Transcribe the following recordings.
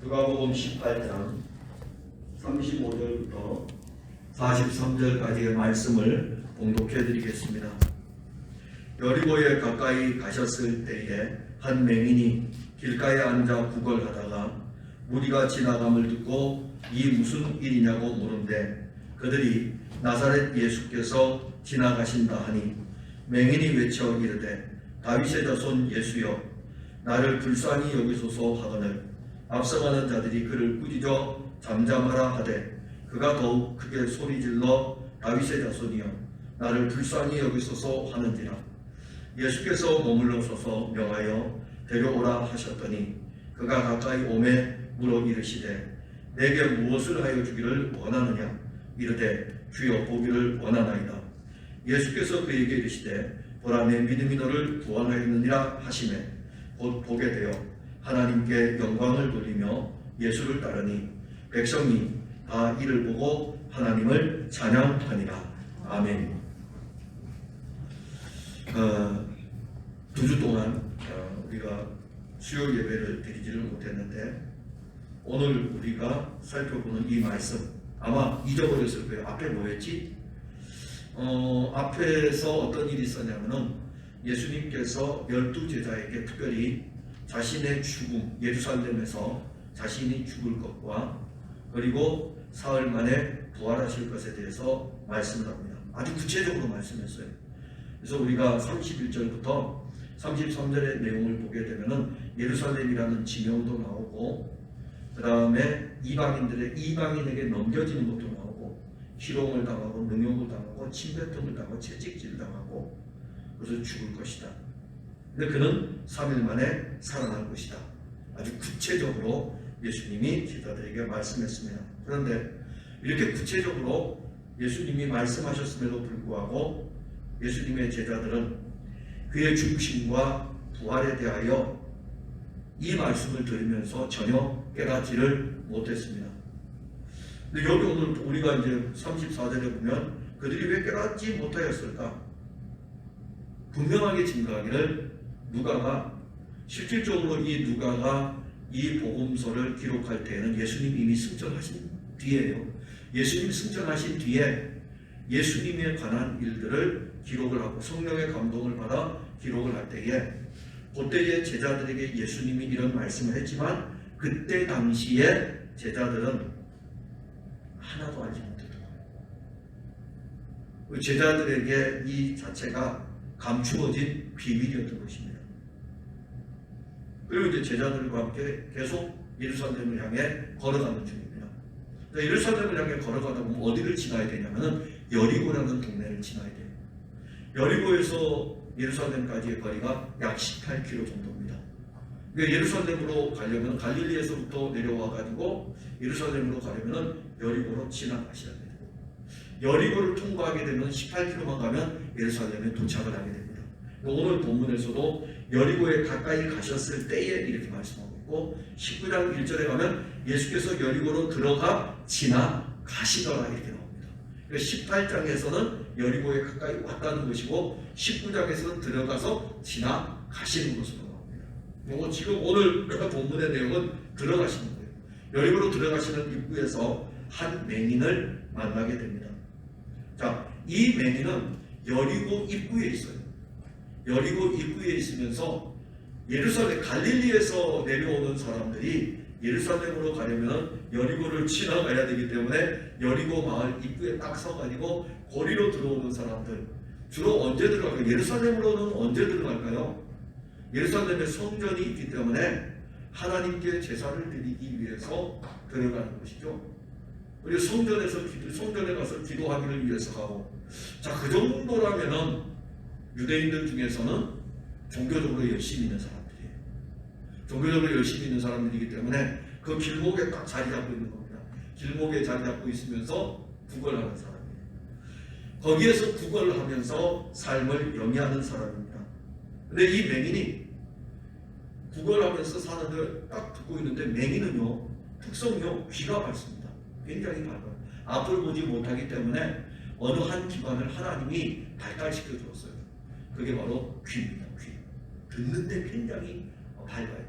누가복음 18장 35절부터 43절까지의 말씀을 봉독해 드리겠습니다. 여리고에 가까이 가셨을 때에 한 맹인이 길가에 앉아 구걸하다가 무리가 지나감을 듣고 이 무슨 일이냐고 물은데 그들이 나사렛 예수께서 지나가신다 하니 맹인이 외쳐 이르되 다윗의 자손 예수여 나를 불쌍히 여기소서 하거늘 앞서가는 자들이 그를 꾸짖어 잠잠하라 하되 그가 더욱 크게 소리질러 다윗의 자손이여 나를 불쌍히 여기소서 하는지라. 예수께서 머물러 서서 명하여 데려오라 하셨더니 그가 가까이 오매 물어 이르시되 내게 무엇을 하여 주기를 원하느냐. 이르되 주여 보기를 원하나이다. 예수께서 그에게 이르시되 보라 내 믿음이 너를 구원하였느니라 하시매 곧 보게 되어 하나님께 영광을 돌리며 예수를 따르니 백성이 다 이를 보고 하나님을 찬양하니라. 아멘. 2주 동안 우리가 수요 예배를 드리지를 못했는데 오늘 우리가 살펴보는 이 말씀 아마 잊어버렸을 거예요. 앞에 뭐였지? 앞에서 어떤 일이 있었냐면은 예수님께서 12제자에게 특별히 자신의 죽음, 예루살렘에서 자신이 죽을 것과 그리고 사흘 만에 부활하실 것에 대해서 말씀을 합니다. 아주 구체적으로 말씀했어요. 그래서 우리가 31절부터 33절의 내용을 보게 되면은 예루살렘이라는 지명도 나오고 그 다음에 이방인에게 넘겨지는 것도 나오고 희롱을 당하고 능욕을 당하고 침뱉음을 당하고 채찍질을 당하고 그래서 죽을 것이다. 근데 그는 3일 만에 살아날 것이다. 아주 구체적으로 예수님이 제자들에게 말씀했습니다. 그런데 이렇게 구체적으로 예수님이 말씀하셨음에도 불구하고 예수님의 제자들은 그의 죽으심과 부활에 대하여 이 말씀을 들으면서 전혀 깨닫지를 못했습니다. 근데 여기 오늘 우리가 이제 34절에 보면 그들이 왜 깨닫지 못하였을까? 분명하게 증거하기를 누가가 실질적으로 이 누가가 이 복음서를 기록할 때에는 예수님 이미 승천하신 뒤에요. 예수님 승천하신 뒤에 예수님에 관한 일들을 기록을 하고 성령의 감동을 받아 기록을 할 때에 그때의 제자들에게 예수님이 이런 말씀을 했지만 그때 당시에 제자들은 하나도 알지 못했던 거예요. 제자들에게 이 자체가 감추어진 비밀이었던 것입니다. 그리고 이제 제자들과 함께 계속 예루살렘을 향해 걸어가는 중입니다. 예루살렘을 향해 걸어가다 보면 어디를 지나야 되냐면은 여리고라는 동네를 지나야 돼요. 여리고에서 예루살렘까지의 거리가 약 18km 정도입니다. 그러니까 예루살렘으로 가려면 갈릴리에서부터 내려와 가지고 예루살렘으로 가려면은 여리고로 지나가셔야 돼요. 여리고를 통과하게 되면 18km만 가면 예루살렘에 도착을 하게 됩니다. 오늘 본문에서도 여리고에 가까이 가셨을 때에 이렇게 말씀하고 있고 19장 1절에 가면 예수께서 여리고로 들어가 지나가시더라 이렇게 나옵니다. 18장에서는 여리고에 가까이 왔다는 것이고 19장에서는 들어가서 지나가시는 것으로 나옵니다. 지금 오늘 본문의 내용은 들어가시는 거예요. 여리고로 들어가시는 입구에서 한 맹인을 만나게 됩니다. 자, 이 맹인은 여리고 입구에 있어요. 여리고 입구에 있으면서 예루살렘 갈릴리에서 내려오는 사람들이 예루살렘으로 가려면 여리고를 지나가야 되기 때문에 여리고 마을 입구에 딱 서가지고 거리로 들어오는 사람들 주로 언제 들어갈까요? 예루살렘으로는 언제 들어갈까요? 예루살렘에 성전이 있기 때문에 하나님께 제사를 드리기 위해서 들어가는 것이죠. 그리고 성전에 가서 기도하기를 위해서 가고, 자, 그 정도라면은 유대인들 중에서는 종교적으로 열심히 있는 사람들이에요. 종교적으로 열심히 있는 사람들이기 때문에 그 길목에 딱 자리 잡고 있는 겁니다. 길목에 자리 잡고 있으면서 구걸하는 사람이에요. 거기에서 구걸을 하면서 삶을 영위하는 사람입니다. 근데 이 맹인이 구걸하면서 사는데 딱 듣고 있는데 맹인은요, 특성이요, 귀가 밝습니다. 굉장히 밝아요. 앞을 보지 못하기 때문에 어느 한 기관을 하나님이 발달시켜 주었어요. 그게 바로 귀입니다. 귀. 듣는데 굉장히 밝아요.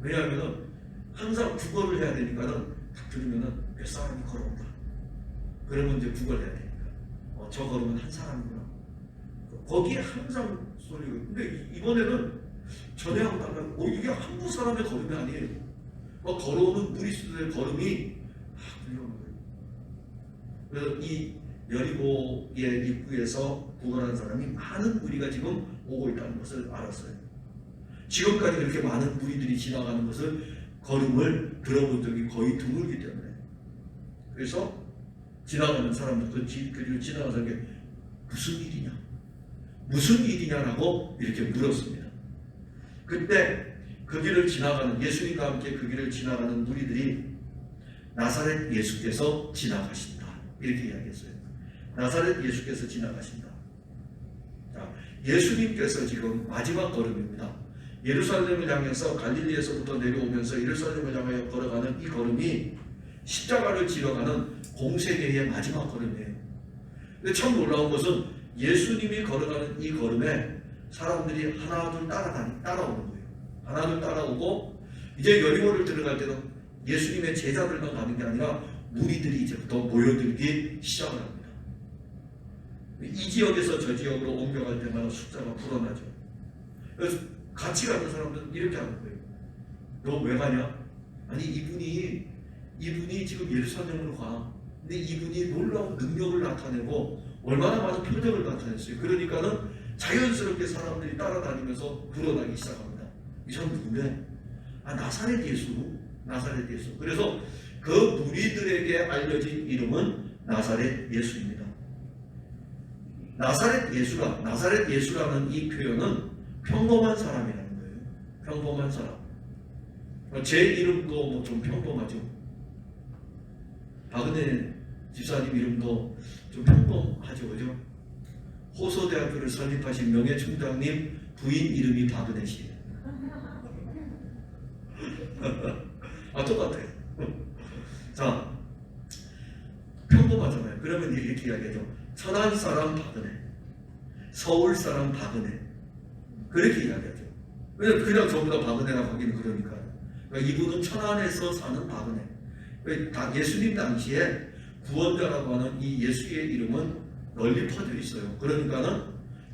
왜냐하면 항상 국어를 해야 되니까는 딱 들으면은 몇 사람이 걸어온다. 그러면 이제 국어를 해야 되니까 저 걸으면 한 사람이구나. 거기에 항상 소리가. 근데 이번에는 전에하고 달라요. 이게 한국 사람의 걸음이 아니에요. 걸어오는 무리수들의 걸음이 들려오는 거예요. 그래서 이 여리고의 입구에서 구걸한 사람이 많은 무리가 지금 오고 있다는 것을 알았어요. 지금까지 그렇게 많은 무리들이 지나가는 것을 걸음을 들어본 적이 거의 드물기 때문에, 그래서 지나가는 사람들 그 길을 지나가서 이게 무슨 일이냐, 무슨 일이냐라고 이렇게 물었습니다. 그때 그 길을 지나가는, 예수님과 함께 그 길을 지나가는 무리들이 나사렛 예수께서 지나가신다 이렇게 이야기했어요. 나사렛 예수께서 지나가신다. 자, 예수님께서 지금 마지막 걸음입니다. 예루살렘을 향해서 갈릴리에서부터 내려오면서 예루살렘을 향하여 걸어가는 이 걸음이 십자가를 지러가는 공생애의 마지막 걸음이에요. 근데 참 놀라운 것은 예수님이 걸어가는 이 걸음에 사람들이 하나둘 따라오는 거예요. 하나둘 따라오고, 이제 여리고를 들어갈 때는 예수님의 제자들만 가는 게 아니라 무리들이 이제부터 모여들기 시작을 합니다. 이 지역에서 저 지역으로 옮겨갈 때마다 숫자가 불어나죠. 그래서 같이 가는 사람들은 이렇게 하는 거예요. 너 왜 가냐? 아니 이분이 지금 예루살렘으로 가. 근데 이분이 놀라운 능력을 나타내고 얼마나 많은 표적을 나타냈어요. 그러니까는 자연스럽게 사람들이 따라다니면서 불어나기 시작합니다. 이 사람 누구네? 나사렛 예수. 나사렛 예수. 그래서 그 무리들에게 알려진 이름은 나사렛 예수입니다. 나사렛 예수라는 이 표현은 평범한 사람이라는 거예요. 평범한 사람. 제 이름도 뭐 좀 평범하죠. 박은혜 집사님 이름도 좀 평범하죠, 그죠? 호서대학교를 설립하신 명예총장님 부인 이름이 박은혜 씨예요. 똑같아요. 자, 평범하잖아요. 그러면 이렇게 이야기하죠. 천안 사람 박은혜, 서울 사람 박은혜, 그렇게 이야기하죠. 왜냐면 그냥 전부 다 박은혜라고 하기는 그러니까요. 그러니까 이분은 천안에서 사는 박은혜. 예수님 당시에 구원자라고 하는 이 예수의 이름은 널리 퍼져 있어요. 그러니까는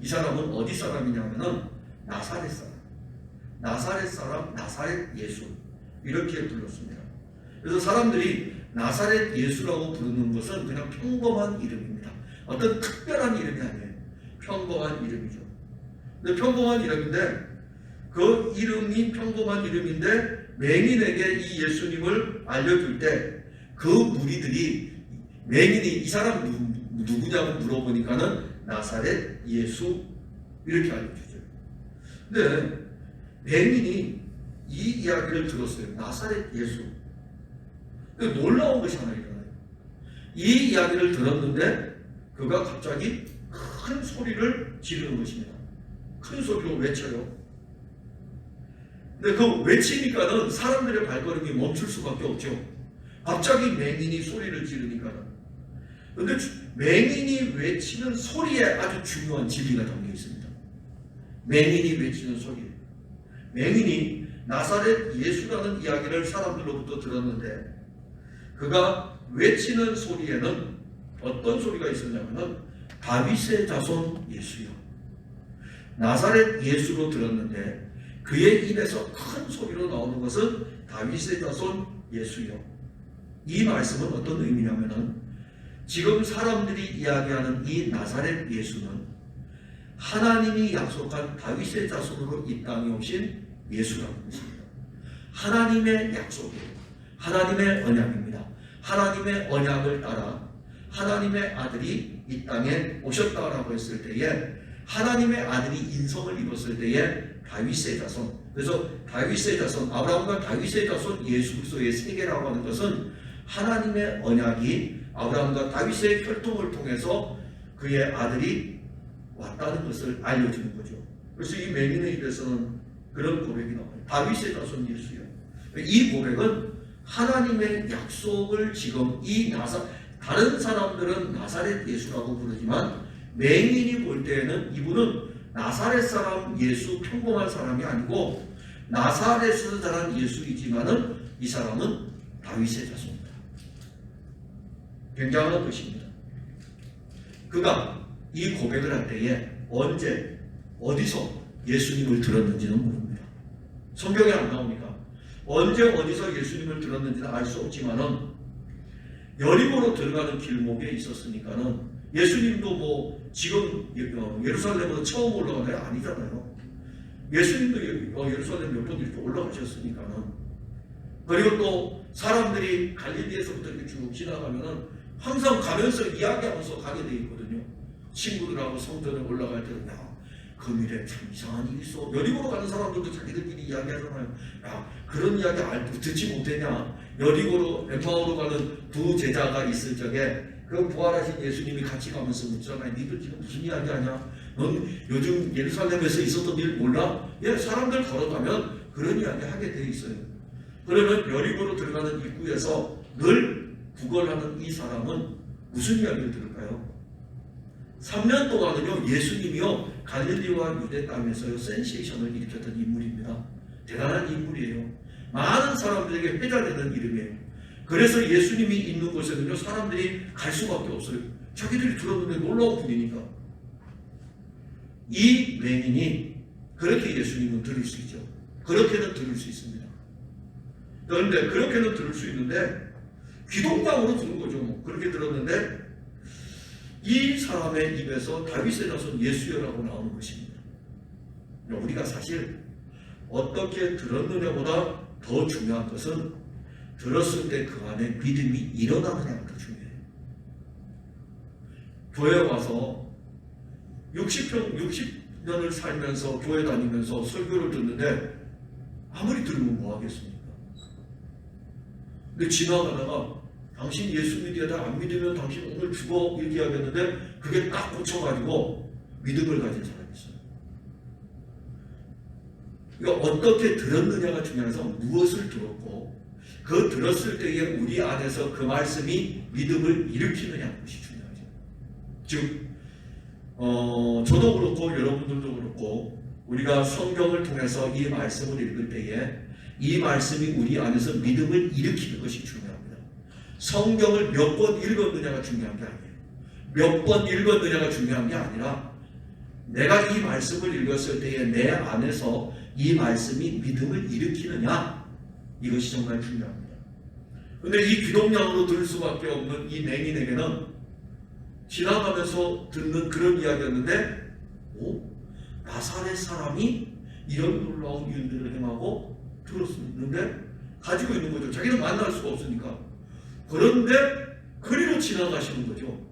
이 사람은 어디 사람이냐면은 나사렛 사람. 나사렛 사람, 나사렛 예수. 이렇게 불렀습니다. 그래서 사람들이 나사렛 예수라고 부르는 것은 그냥 평범한 이름입니다. 어떤 특별한 이름이 아니에요. 평범한 이름이죠. 근데 평범한 이름인데, 그 이름이 평범한 이름인데 맹인에게 이 예수님을 알려줄 때 그 무리들이 맹인이 이 사람 누구냐고 물어보니까는 나사렛 예수 이렇게 알려주죠. 근데 맹인이 이 이야기를 들었어요. 나사렛 예수. 놀라운 것이 하나 일어나요. 이 이야기를 들었는데 그가 갑자기 큰 소리를 지르는 것입니다. 큰 소리로 외쳐요. 근데 그 외치니까는 사람들의 발걸음이 멈출 수밖에 없죠. 갑자기 맹인이 소리를 지르니까는. 근데 맹인이 외치는 소리에 아주 중요한 진리가 담겨 있습니다. 맹인이 외치는 소리. 맹인이 나사렛 예수라는 이야기를 사람들로부터 들었는데 그가 외치는 소리에는 어떤 소리가 있었냐면은 다윗의 자손 예수요. 나사렛 예수로 들었는데 그의 입에서 큰 소리로 나오는 것은 다윗의 자손 예수요. 이 말씀은 어떤 의미냐면은 지금 사람들이 이야기하는 이 나사렛 예수는 하나님이 약속한 다윗의 자손으로 이 땅에 오신 예수라는 것입니다. 하나님의 약속이에요. 하나님의 언약입니다. 하나님의 언약을 따라 하나님의 아들이 이 땅에 오셨다라고 했을 때에 하나님의 아들이 인성을 입었을 때에 다윗의 자손. 그래서 다윗의 자손, 아브라함과 다윗의 자손 예수 그리스도의 세계라고 하는 것은 하나님의 언약이 아브라함과 다윗의 혈통을 통해서 그의 아들이 왔다는 것을 알려주는 거죠. 그래서 이 맹인의 입에서는 그런 고백이 나와요. 다윗의 자손 예수요. 이 고백은 하나님의 약속을 지금 다른 사람들은 나사렛 예수라고 부르지만 맹인이 볼 때에는 이분은 나사렛 사람 예수 평범한 사람이 아니고 나사렛에서 자란 예수이지만은 이 사람은 다윗의 자손이다. 굉장한 것입니다. 그가 이 고백을 할 때에 언제 어디서 예수님을 들었는지는 모릅니다. 성경에 안 나오니까 언제 어디서 예수님을 들었는지는 알 수 없지만은 여리고로 들어가는 길목에 있었으니까는 예수님도 뭐 지금 예루살렘으로 처음 올라가는 게 아니잖아요. 예수님도 예루살렘 몇 번 이렇게 올라가셨으니까는. 그리고 또 사람들이 갈릴리에서부터 이렇게 쭉 지나가면은 항상 가면서 이야기하면서 가게 돼 있거든요. 친구들하고 성전에 올라갈 때는 금일에 참 이상한 일이 있어. 여리고로 가는 사람들도 자기들끼리 이야기하잖아요. 야, 그런 이야기 듣지 못했냐? 여리고로 엠마오로 가는 두 제자가 있을 적에 그 부활하신 예수님이 같이 가면서 묻잖아요. 니들 지금 무슨 이야기하냐? 넌 요즘 예루살렘에서 있었던 일 몰라? 예, 사람들 걸어가면 그런 이야기 하게 돼 있어요. 그러면 여리고로 들어가는 입구에서 늘 구걸하는 이 사람은 무슨 이야기를 들을까요? 3년 동안은요, 예수님이요, 갈릴리와 유대 땅에서요, 센세이션을 일으켰던 인물입니다. 대단한 인물이에요. 많은 사람들에게 회자되는 이름이에요. 그래서 예수님이 있는 곳에는요, 사람들이 갈 수밖에 없어요. 자기들이 들었는데 놀라운 분이니까. 이 맹인이 그렇게 예수님은 들을 수 있죠. 그렇게는 들을 수 있습니다. 그런데 그렇게는 들을 수 있는데 귀동강으로 들은 거죠. 뭐. 그렇게 들었는데 이 사람의 입에서 다윗의 자손 예수여라고 나오는 것입니다. 우리가 사실 어떻게 들었느냐보다 더 중요한 것은 들었을 때 그 안에 믿음이 일어나느냐가 더 중요해요. 교회 와서 60년을 살면서 교회 다니면서 설교를 듣는데 아무리 들으면 뭐 하겠습니까? 근데 지나가다가 당신 예수 믿어야 안 믿으면 당신 오늘 죽어 이렇게 하겠는데 그게 딱 꽂혀가지고 믿음을 가진 사람이 있어요. 그러니까 어떻게 들었느냐가 중요해서 무엇을 들었고 그 들었을 때에 우리 안에서 그 말씀이 믿음을 일으키느냐는 것이 중요하죠. 즉 저도 그렇고 여러분들도 그렇고 우리가 성경을 통해서 이 말씀을 읽을 때에 이 말씀이 우리 안에서 믿음을 일으키는 것이 중요합니다. 성경을 몇 번 읽었느냐가 중요한 게 아니에요. 몇 번 읽었느냐가 중요한 게 아니라 내가 이 말씀을 읽었을 때에 내 안에서 이 말씀이 믿음을 일으키느냐, 이것이 정말 중요합니다. 그런데 이 귀동냥으로 들을 수밖에 없는 이 맹인에게는 지나가면서 듣는 그런 이야기였는데 나사렛 사람이 이런 놀라운 일들을 행하고 들었는데 가지고 있는 거죠. 자기는 만날 수가 없으니까. 그런데 그리로 지나가시는 거죠.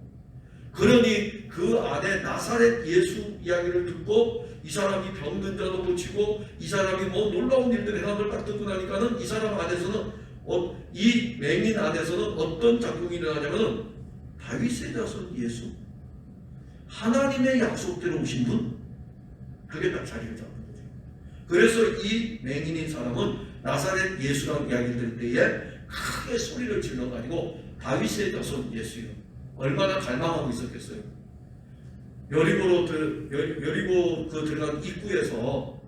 그러니 그 안에 나사렛 예수 이야기를 듣고 이 사람이 병든 자도 고치고 이 사람이 뭐 놀라운 일들을 행한 걸 딱 듣고 나니까는 이 사람 안에서는 이 맹인 안에서는 어떤 작용이 일어나냐면은 다윗의 자손 예수, 하나님의 약속대로 오신 분, 그게 딱 자리를 잡는 거죠. 그래서 이 맹인인 사람은 나사렛 예수라는 이야기를 들을 때에 크게 소리를 질러가지고 다윗의 자손 예수요. 얼마나 갈망하고 있었겠어요. 여리고 그 들어간 입구에서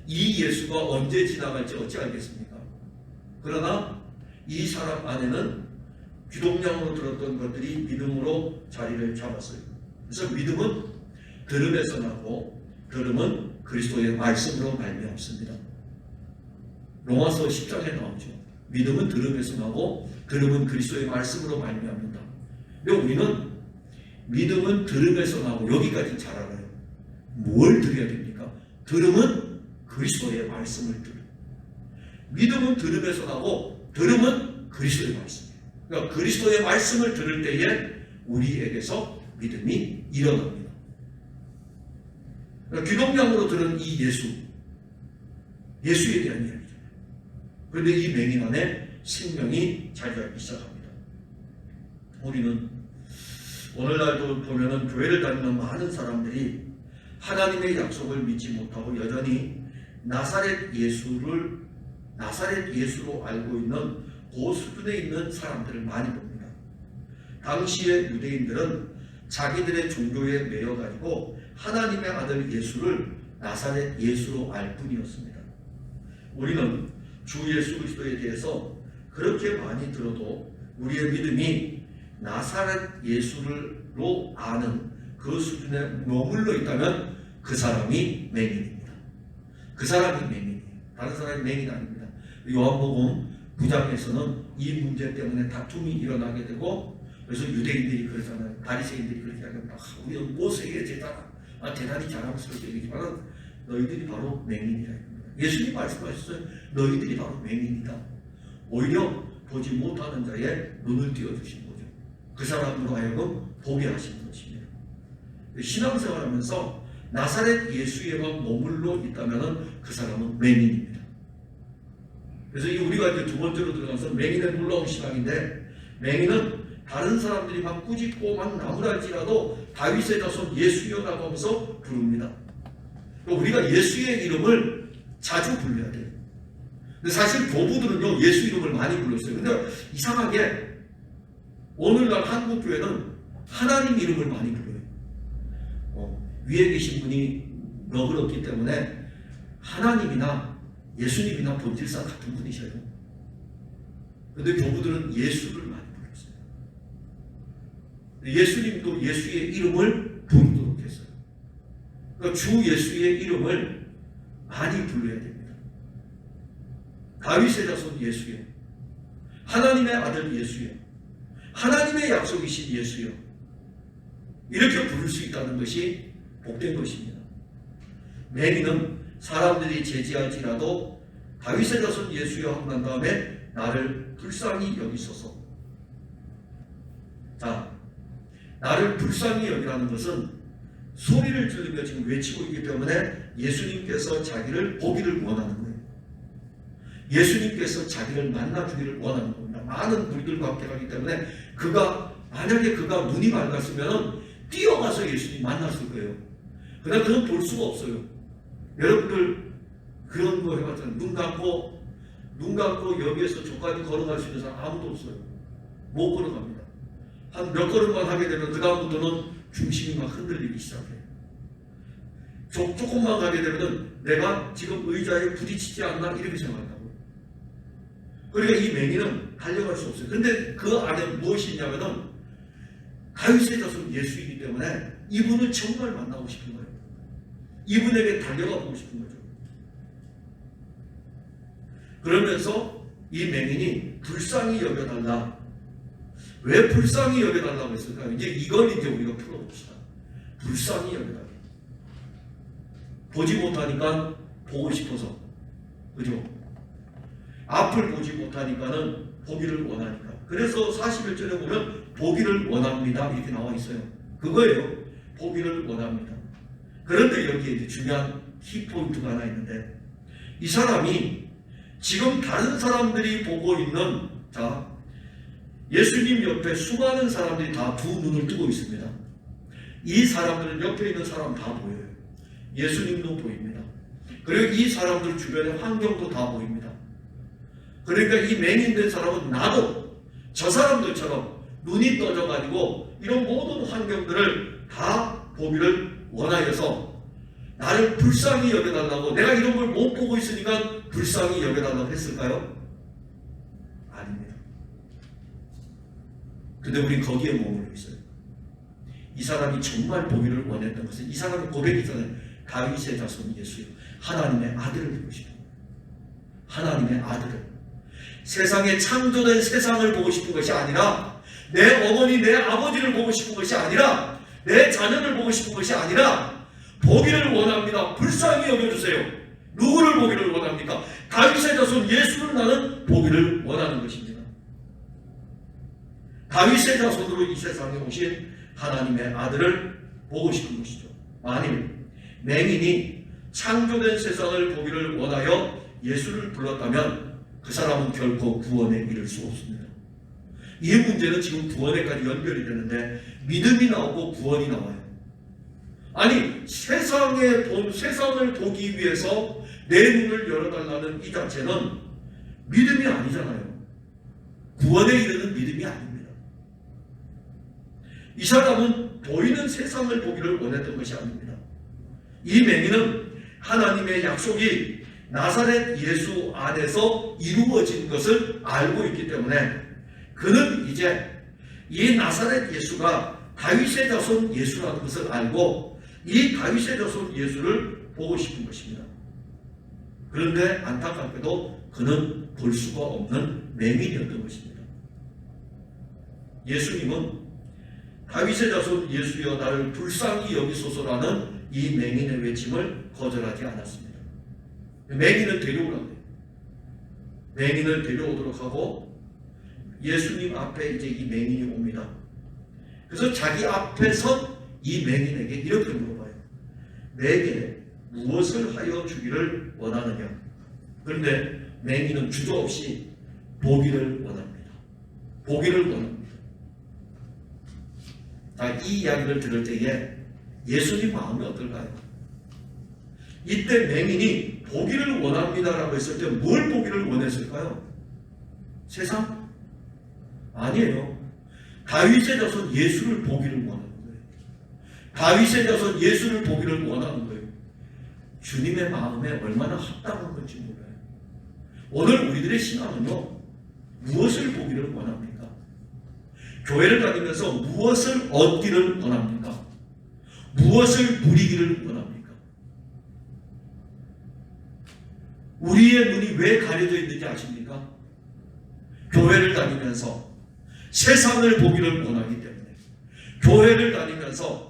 이 예수가 언제 지나갈지 어찌 알겠습니까? 그러나 이 사람 안에는 귀동냥으로 들었던 것들이 믿음으로 자리를 잡았어요. 그래서 믿음은 들음에서 나고 들음은 그리스도의 말씀으로 말미암습니다. 로마서 10장에 나오죠. 믿음은 들음에서 나고 들음은 그리스도의 말씀으로 말미암는다. 근데 우리는 믿음은 들음에서 나고 여기까지 잘 알아요. 뭘 들어야 됩니까? 들음은 그리스도의 말씀을 들어요. 믿음은 들음에서 나고 들음은 그리스도의 말씀이에요. 그러니까 그리스도의 말씀을 들을 때에 우리에게서 믿음이 일어납니다. 그러니까 귀동냥으로 들은 이 예수에 대한 이야기죠. 그런데 이 맹인 안에 생명이 자리하기 시작합니다. 우리는 오늘날도 보면은 교회를 다니는 많은 사람들이 하나님의 약속을 믿지 못하고 여전히 나사렛 예수로 알고 있는 그 수준에 있는 사람들을 많이 봅니다. 당시의 유대인들은 자기들의 종교에 매여가지고 하나님의 아들 예수를 나사렛 예수로 알 뿐이었습니다. 우리는 주 예수 그리스도에 대해서 그렇게 많이 들어도 우리의 믿음이 나사렛 예수로 아는 그 수준에 머물러 있다면 그 사람이 맹인입니다. 그 사람이 맹인이에요. 다른 사람이 맹인 아닙니다. 요한복음 9장에서는 이 문제 때문에 다툼이 일어나게 되고, 그래서 유대인들이 그러잖아요. 바리새인들이 그렇게 하면 우리는 모세의 제자다. 대단히 자랑스럽게 얘기지만 너희들이 바로 맹인이라. 예수님 말씀하셨어요. 너희들이 바로 맹인이다. 오히려 보지 못하는 자의 눈을 띄워주신 거죠. 그 사람으로 하여금 보게 하시는 것입니다. 신앙생활하면서 나사렛 예수에만 머물러 있다면 그 사람은 맹인입니다. 그래서 우리가 이제 두 번째로 들어가서 맹인의 놀라운 신앙인데, 맹인은 다른 사람들이 막 꾸짖고 막 나무랄지라도 다윗의 자손 예수여라고 하면서 부릅니다. 우리가 예수의 이름을 자주 불러야 돼요. 근데 사실 교부들은요 예수 이름을 많이 불렀어요. 근데 이상하게 오늘날 한국 교회는 하나님 이름을 많이 불러요. 위에 계신 분이 너그럽기 때문에 하나님이나 예수님이나 본질상 같은 분이셔요. 근데 교부들은 예수를 많이 불렀어요. 예수님도 예수의 이름을 부르도록 했어요. 그러니까 주 예수의 이름을 많이 불러야 됩니다. 다윗의 자손 예수여, 하나님의 아들 예수여, 하나님의 약속이신 예수여, 이렇게 부를 수 있다는 것이 복된 것입니다. 맹인은 사람들이 제지할지라도 다윗의 자손 예수여 하고 난 다음에 나를 불쌍히 여기소서. 자, 나를 불쌍히 여기라는 것은 소리를 지르며 지금 외치고 있기 때문에 예수님께서 자기를 보기를 원하는 거예요. 예수님께서 자기를 만나주기를 원하는 겁니다. 많은 무리들과 함께 가기 때문에 만약에 그가 눈이 맑았으면 뛰어가서 예수님 만났을 거예요. 그러나 그는 볼 수가 없어요. 여러분들 그런 거 해봤잖아요. 눈 감고 여기에서 저까지 걸어갈 수 있는 사람 아무도 없어요. 못 걸어갑니다. 한 몇 걸음만 하게 되면 그 다음부터는 중심이 막 흔들리기 시작해요. 조금만 가게 되면 내가 지금 의자에 부딪히지 않나 이렇게 생각한다고요. 그러니까 이 맹인은 달려갈 수 없어요. 근데 그 안에 무엇이 있냐면은 다윗의 자손 예수이기 때문에 이분을 정말 만나고 싶은 거예요. 이분에게 달려가 보고 싶은 거죠. 그러면서 이 맹인이 불쌍히 여겨달라. 왜 불쌍히 여겨달라고 했을까요? 이걸 우리가 풀어봅시다. 불쌍히 여겨달라. 보지 못하니까 보고 싶어서, 그죠? 앞을 보지 못하니까는 보기를 원하니까. 그래서 41절에 보면 보기를 원합니다 이렇게 나와 있어요. 그거예요. 보기를 원합니다. 그런데 여기에 이제 중요한 키포인트가 하나 있는데, 이 사람이 지금 다른 사람들이 보고 있는, 예수님 옆에 수많은 사람들이 다 두 눈을 뜨고 있습니다. 이 사람들은 옆에 있는 사람 다 보여요. 예수님도 보입니다. 그리고 이 사람들 주변의 환경도 다 보입니다. 그러니까 이 맹인된 사람은 나도 저 사람들처럼 눈이 떠져가지고 이런 모든 환경들을 다 보기를 원하여서 나를 불쌍히 여겨달라고, 내가 이런 걸 못 보고 있으니까 불쌍히 여겨달라고 했을까요? 아닙니다. 근데 우린 거기에 머물러 있어요. 이 사람이 정말 보기를 원했던 것은, 이 사람의 고백이 있잖아요. 다윗의 자손 예수요, 하나님의 아들을 보고 싶은 거예요. 하나님의 아들을, 세상에 창조된 세상을 보고 싶은 것이 아니라, 내 어머니 내 아버지를 보고 싶은 것이 아니라, 내 자녀를 보고 싶은 것이 아니라 보기를 원합니다. 불쌍히 여겨주세요. 누구를 보기를 원합니까? 다윗의 자손 예수를 나는 보기를 원하는 것입니다. 다윗의 자손으로 이 세상에 오신 하나님의 아들을 보고 싶은 것이죠. 만일 맹인이 창조된 세상을 보기를 원하여 예수를 불렀다면 그 사람은 결코 구원에 이를 수 없습니다. 이 문제는 지금 구원에까지 연결이 되는데, 믿음이 나오고 구원이 나와요. 아니, 세상을 보기 위해서 내 눈을 열어달라는 이 자체는 믿음이 아니잖아요. 구원에 이르는 믿음이 아닙니다. 이 사람은 보이는 세상을 보기를 원했던 것이 아닙니다. 이 맹인은 하나님의 약속이 나사렛 예수 안에서 이루어진 것을 알고 있기 때문에 그는 이제 이 나사렛 예수가 다윗의 자손 예수라는 것을 알고 이 다윗의 자손 예수를 보고 싶은 것입니다. 그런데 안타깝게도 그는 볼 수가 없는 맹인이었던 것입니다. 예수님은 다윗의 자손 예수여 나를 불쌍히 여기소서라는 이 맹인의 외침을 거절하지 않았습니다. 맹인을 데려오라고 해요. 맹인을 데려오도록 하고 예수님 앞에 이제 이 맹인이 옵니다. 그래서 자기 앞에 선 이 맹인에게 이렇게 물어봐요. 내게 무엇을 하여 주기를 원하느냐? 그런데 맹인은 주저없이 보기를 원합니다. 보기를 원합니다. 자, 이 이야기를 들을 때에 예수님 마음이 어떨까요? 이때 맹인이 보기를 원합니다라고 했을 때 뭘 보기를 원했을까요? 세상? 아니에요. 다윗의 자손 예수를 보기를 원하는 거예요. 다윗의 자손 예수를 보기를 원하는 거예요. 주님의 마음에 얼마나 합당한 건지 몰라요. 오늘 우리들의 신앙은요, 무엇을 보기를 원합니까? 교회를 다니면서 무엇을 얻기를 원합니까? 무엇을 누리기를 원합니까? 우리의 눈이 왜 가려져 있는지 아십니까? 교회를 다니면서 세상을 보기를 원하기 때문에, 교회를 다니면서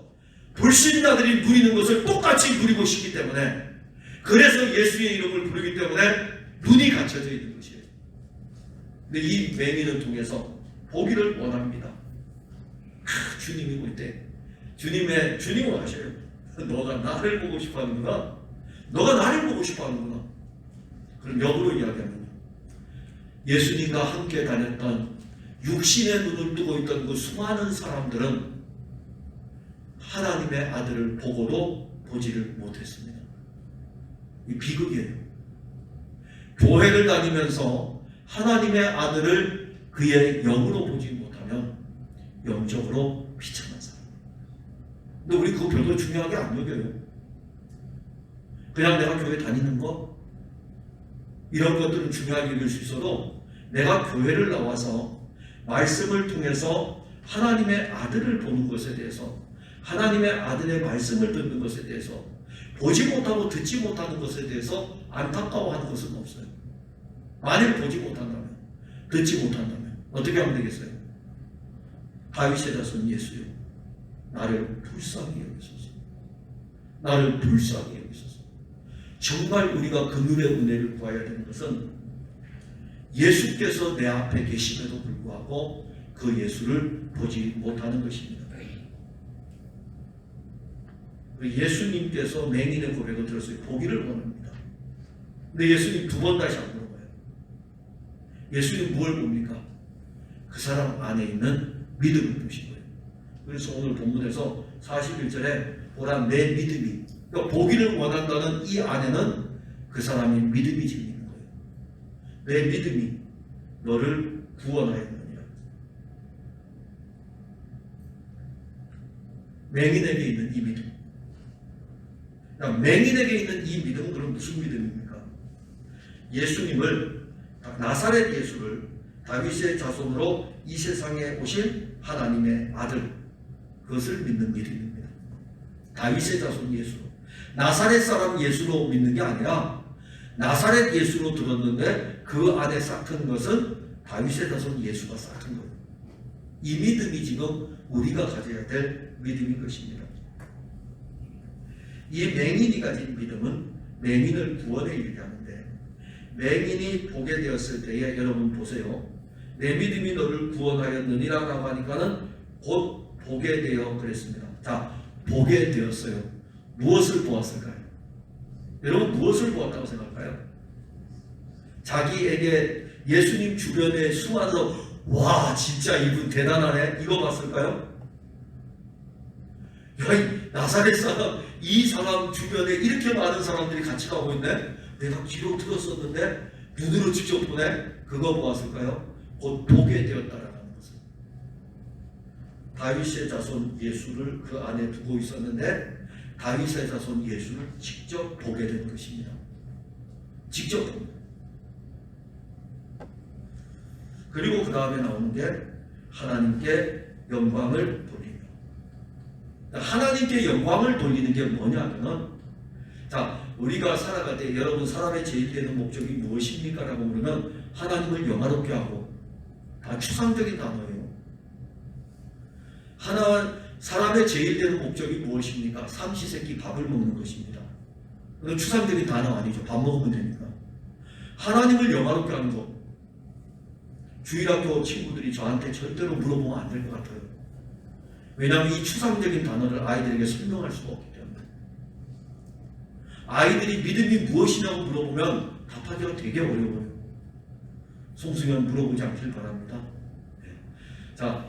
불신자들이 누리는 것을 똑같이 누리고 싶기 때문에, 그래서 예수의 이름을 부르기 때문에 눈이 갇혀져 있는 것이에요. 근데 이 맹인을 통해서 보기를 원합니다. 주님이 볼 때 주님은 아셔요. 너가 나를 보고 싶어 하는구나. 너가 나를 보고 싶어 하는구나. 그럼 역으로 이야기하면 예수님과 함께 다녔던 육신의 눈을 뜨고 있던 그 수많은 사람들은 하나님의 아들을 보고도 보지를 못했습니다. 이 비극이에요. 교회를 다니면서 하나님의 아들을 그의 영으로 보지 못하면 영적으로 비참한 사람. 근데 우리 그거 별로 중요하게 안 여겨요. 그냥 내가 교회 다니는 거, 이런 것들은 중요하게 여길 수 있어도 내가 교회를 나와서 말씀을 통해서 하나님의 아들을 보는 것에 대해서, 하나님의 아들의 말씀을 듣는 것에 대해서, 보지 못하고 듣지 못하는 것에 대해서 안타까워하는 것은 없어요. 만일 보지 못한다면, 듣지 못한다면 어떻게 하면 되겠어요? 다윗의 자손 예수여, 나를 불쌍히 여기소서. 나를 불쌍히 여기소서. 정말 우리가 그늘의 은혜를 구해야 되는 것은 예수께서 내 앞에 계심에도 불구하고 그 예수를 보지 못하는 것입니다. 예수님께서 맹인의 고백을 들었어요. 보기를 원합니다. 근데 예수님 두 번 다시 안 물어봐요. 예수님 무엇을 봅니까? 그 사람 안에 있는 믿음을 보신 거예요. 그래서 오늘 본문에서 41절에 보라 내 믿음이, 그러니까 보기를 원한다는 이 안에는 그 사람의 믿음이 지금 있는 거예요. 내 믿음이 너를 구원하였느니라. 맹인에게 있는 이 믿음. 그러니까 맹인에게 있는 이 믿음은 그럼 무슨 믿음입니까? 예수님을, 나사렛 예수를 다윗의 자손으로 이 세상에 오신 하나님의 아들, 그것을 믿는 믿음입니다. 다윗의 자손 예수로, 나사렛 사람 예수로 믿는 게 아니라 나사렛 예수로 들었는데 그 안에 싹튼 것은 다윗의 자손 예수가 싹튼 거예요. 이 믿음이 지금 우리가 가져야 될 믿음인 것입니다. 이 맹인이 가진 믿음은 맹인을 구원에 이르게 하는데, 맹인이 보게 되었을 때에 여러분 보세요. 내 믿음이 너를 구원하였느니라 라고 하니까는 곧 보게 되어 그랬습니다. 자, 보게 되었어요. 무엇을 보았을까요? 여러분 무엇을 보았다고 생각할까요? 자기에게 예수님 주변에 수많은, 와 진짜 이분 대단하네, 이거 봤을까요? 야, 이 나사렛 사람, 이 사람 주변에 이렇게 많은 사람들이 같이 가고 있네? 내가 귀로 들었었는데 눈으로 직접 보네? 그거 보았을까요? 곧 보게 되었다라는 것은, 다윗의 자손 예수를 그 안에 두고 있었는데 다윗의 자손 예수를 직접 보게 된 것입니다. 직접 봅니다. 그리고 그 다음에 나오는 게 하나님께 영광을 돌리며. 하나님께 영광을 돌리는 게 뭐냐면은, 자, 우리가 살아갈 때 여러분 사람의 제일 되는 목적이 무엇입니까? 라고 물으면 하나님을 영화롭게 하고, 다 추상적인 단어예요. 사람의 제일 되는 목적이 무엇입니까? 삼시세끼 밥을 먹는 것입니다. 그건 추상적인 단어 아니죠. 밥 먹으면 되니까. 하나님을 영화롭게 하는 것. 주일학교 친구들이 저한테 절대로 물어보면 안 될 것 같아요. 왜냐하면 이 추상적인 단어를 아이들에게 설명할 수가 없기 때문에. 아이들이 믿음이 무엇이냐고 물어보면 답하기가 되게 어려워요. 송승현 물어보지 않길 바랍니다. 네. 자,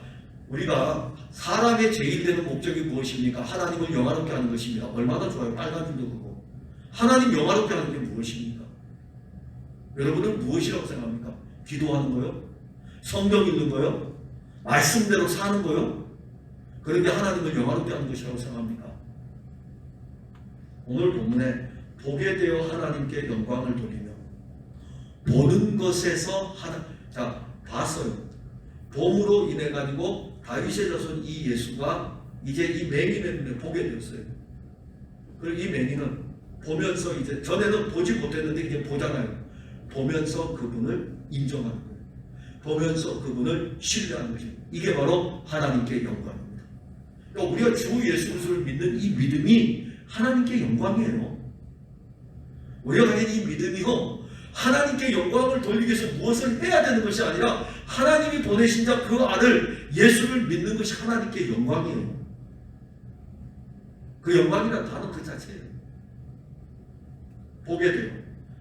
우리가 사람의 제일 되는 목적이 무엇입니까? 하나님을 영화롭게 하는 것입니다. 얼마나 좋아요. 빨간 줄도 그거. 하나님 영화롭게 하는 게 무엇입니까? 여러분은 무엇이라고 생각합니까? 기도하는 거요? 성경 읽는 거요? 말씀대로 사는 거요? 그런 게 하나님을 영화롭게 하는 것이라고 생각합니까? 오늘 본문에 보게 되어 하나님께 영광을 돌리며, 보는 것에서 자, 봤어요. 봄으로 인해 가지고 다윗의 자손 이 예수가 이제 이 맹인의 눈에 보게 되었어요. 그리고 이 맹인은 보면서, 이제 전에는 보지 못했는데 이제 보잖아요. 보면서 그분을 인정하는 거예요. 보면서 그분을 신뢰하는 거죠. 이게 바로 하나님께 영광입니다. 그러니까 우리가 주 예수 그리스도를 믿는 이 믿음이 하나님께 영광이에요. 우리가 가진 이 믿음이요, 하나님께 영광을 돌리기 위해서 무엇을 해야 되는 것이 아니라 하나님이 보내신 자 그 아들 예수를 믿는 것이 하나님께 영광이에요. 그 영광이란 단어 그 자체예요. 보게 돼요.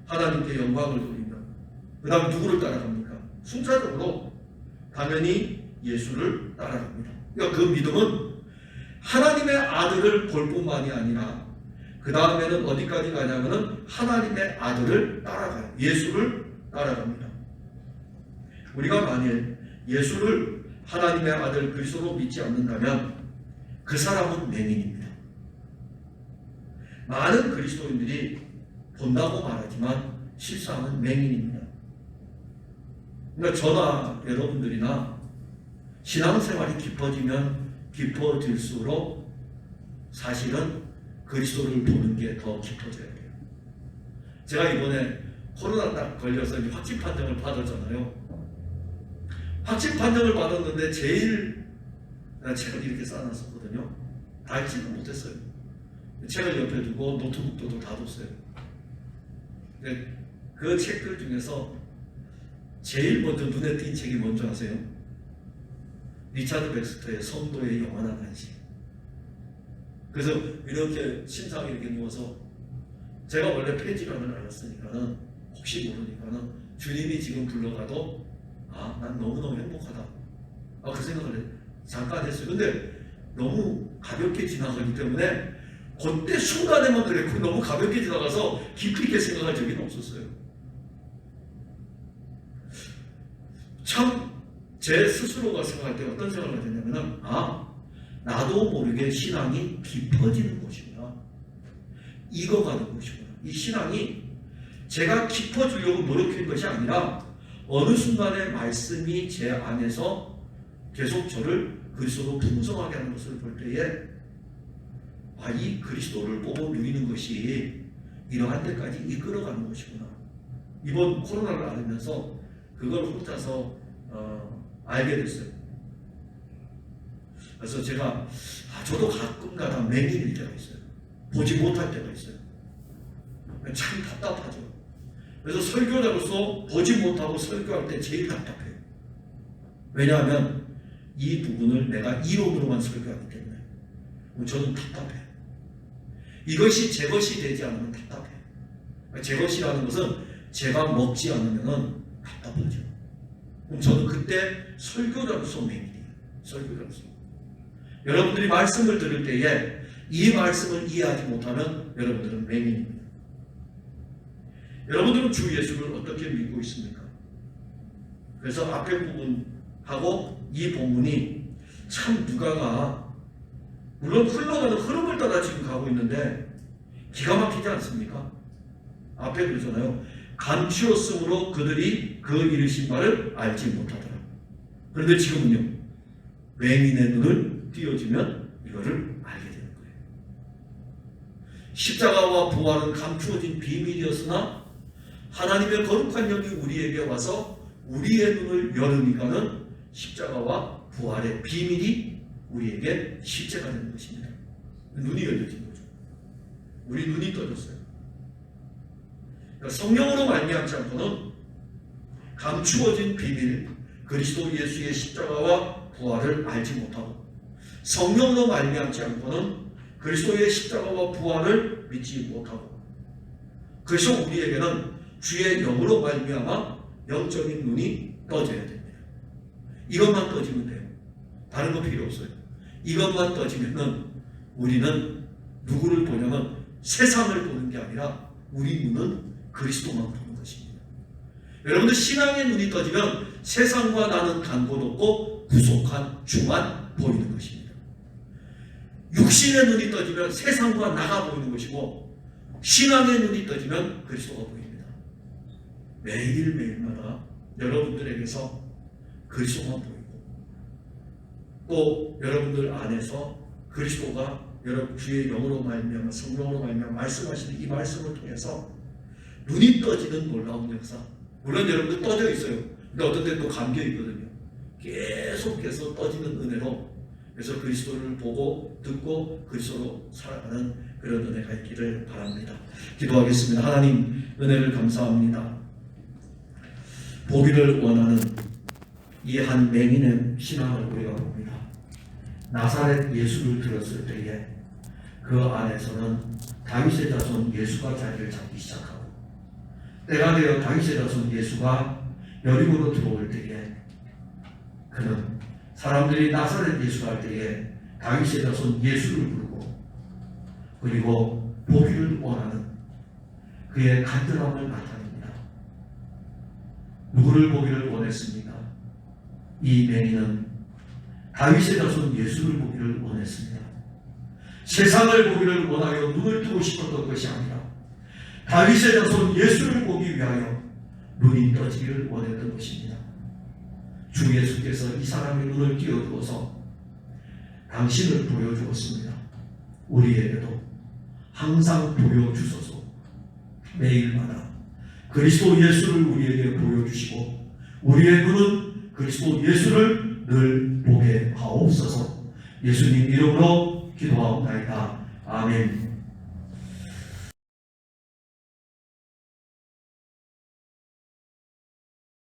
하나님께 영광을 돌리며, 그 다음 누구를 따라갑니까? 순차적으로 당연히 예수를 따라갑니다. 그러니까 그 믿음은 하나님의 아들을 볼 뿐만이 아니라 그 다음에는 어디까지 가냐면은 하나님의 아들을 따라가요. 예수를 따라갑니다. 우리가 만일 예수를 하나님의 아들 그리스도로 믿지 않는다면 그 사람은 맹인입니다. 많은 그리스도인들이 본다고 말하지만 실상은 맹인입니다. 그러니까 저나 여러분들이나 신앙생활이 깊어지면 깊어질수록 사실은 그리스도를 보는 게 더 깊어져야 돼요. 제가 이번에 코로나 딱 걸려서 이제 확진 판정을 받았잖아요. 확진 판정을 받았는데 제일 책을 이렇게 쌓아놨었거든요. 다 읽지는 못했어요. 책을 옆에 두고 노트북도 다 뒀어요. 그 책들 중에서 제일 먼저 눈에 띈 책이 뭔지 아세요? 리차드 백스터의 성도의 영원한 안식. 그래서 이렇게 심상에 이렇게 누워서, 제가 원래 폐질환을 알았으니까는 혹시 모르니까는 주님이 지금 불러가도 난 너무너무 행복하다. 그 생각을 잠깐 했어요. 근데 너무 가볍게 지나가기 때문에 그때 순간에만 그랬고 너무 가볍게 지나가서 깊이 있게 생각할 적이 없었어요. 참 제 스스로가 생각할 때 어떤 생각을 하냐면은 나도 모르게 신앙이 깊어지는 것이구나. 익어가는 것이구나. 이 신앙이 제가 깊어지려고 노력한 것이 아니라 어느 순간에 말씀이 제 안에서 계속 저를 그리스도로 풍성하게 하는 것을 볼 때에 이 그리스도를 보고 누리는 것이 이러한 데까지 이끌어가는 것이구나. 이번 코로나를 앓으면서 그걸 혼자서 알게 됐어요. 그래서 제가 저도 가끔가다 맹인일 때가 있어요. 보지 못할 때가 있어요. 참 답답하죠. 그래서 설교자로서 보지 못하고 설교할 때 제일 답답해요. 왜냐하면 이 부분을 내가 이론으로만 설교하기 때문에 저는 답답해요. 이것이 제 것이 되지 않으면 답답해요. 제 것이라는 것은 제가 먹지 않으면 답답하죠. 그럼 저는 그때 설교자로서 맹인이에요. 설교자로서. 여러분들이 말씀을 들을 때에 이 말씀을 이해하지 못하면 여러분들은 맹인입니다. 여러분들은 주 예수를 어떻게 믿고 있습니까? 그래서 앞에 부분하고 이 본문이 참 누가가 물론 흘러가는 흐름을 따라 지금 가고 있는데 기가 막히지 않습니까? 앞에 그러잖아요. 감추었으므로 그들이 그 이르신 바를 알지 못하더라. 그런데 지금은요, 맹인의 눈을 띄워주면 이거를 알게 되는 거예요. 십자가와 부활은 감추어진 비밀이었으나 하나님의 거룩한 영이 우리에게 와서 우리의 눈을 열으니까는 십자가와 부활의 비밀이 우리에게 실제가 되는 것입니다. 눈이 열려진 거죠. 우리 눈이 떠졌어요. 그러니까 성령으로 말미암지 않고는 감추어진 비밀, 그리스도 예수의 십자가와 부활을 알지 못하고, 성령으로 말미암지 않고는 그리스도의 십자가와 부활을 믿지 못하고, 그래서 우리에게는 주의 영으로 말미암아 영적인 눈이 떠져야 됩니다. 이것만 떠지면 돼요. 다른 거 필요 없어요. 이것만 떠지면은 우리는 누구를 보냐면 세상을 보는 게 아니라 우리 눈은 그리스도만 보는 것입니다. 여러분들 신앙의 눈이 떠지면 세상과 나는 간 곳 없고 구속한 주만 보이는 것입니다. 육신의 눈이 떠지면 세상과 나가 보이는 것이고, 신앙의 눈이 떠지면 그리스도가 보입니다. 매일매일마다 여러분들에게서 그리스도만 보이고, 또 여러분들 안에서 그리스도가 여러분 주의 영으로 말미암아 성령으로 말미암아 말씀하시는 이 말씀을 통해서 눈이 떠지는 놀라운 역사. 물론 여러분들 떠져 있어요. 근데 어떤 때는 또 감겨 있거든요. 계속해서 떠지는 은혜로, 그래서 그리스도를 보고 듣고 그리스도로 살아가는 그런 은혜가 있기를 바랍니다. 기도하겠습니다. 하나님, 은혜를 감사합니다. 보기를 원하는 이 한 맹인의 신앙을 우리가 봅니다. 나사렛 예수를 들었을 때에 그 안에서는 다윗의 자손 예수가 자리를 잡기 시작하고, 때가 되어 다윗의 자손 예수가 여리고로 들어올 때에 그는 사람들이 나사렛 예수 할 때에 다윗의 자손 예수를 부르고, 그리고 보기를 원하는 그의 간절함을 나타냅니다. 누구를 보기를 원했습니까? 이 맹인은 다윗의 자손 예수를 보기를 원했습니다. 세상을 보기를 원하여 눈을 뜨고 싶었던 것이 아니라 다윗의 자손 예수를 보기 위하여 눈이 떠지기를 원했던 것입니다. 주 예수께서 이 사람의 눈을 띄워주어서 당신을 보여주었습니다. 우리에게도 항상 보여주소서. 매일마다 그리스도 예수를 우리에게 보여주시고, 우리의 눈은 그리스도 예수를 늘 보게 하옵소서. 예수님 이름으로 기도하옵나이다. 아멘.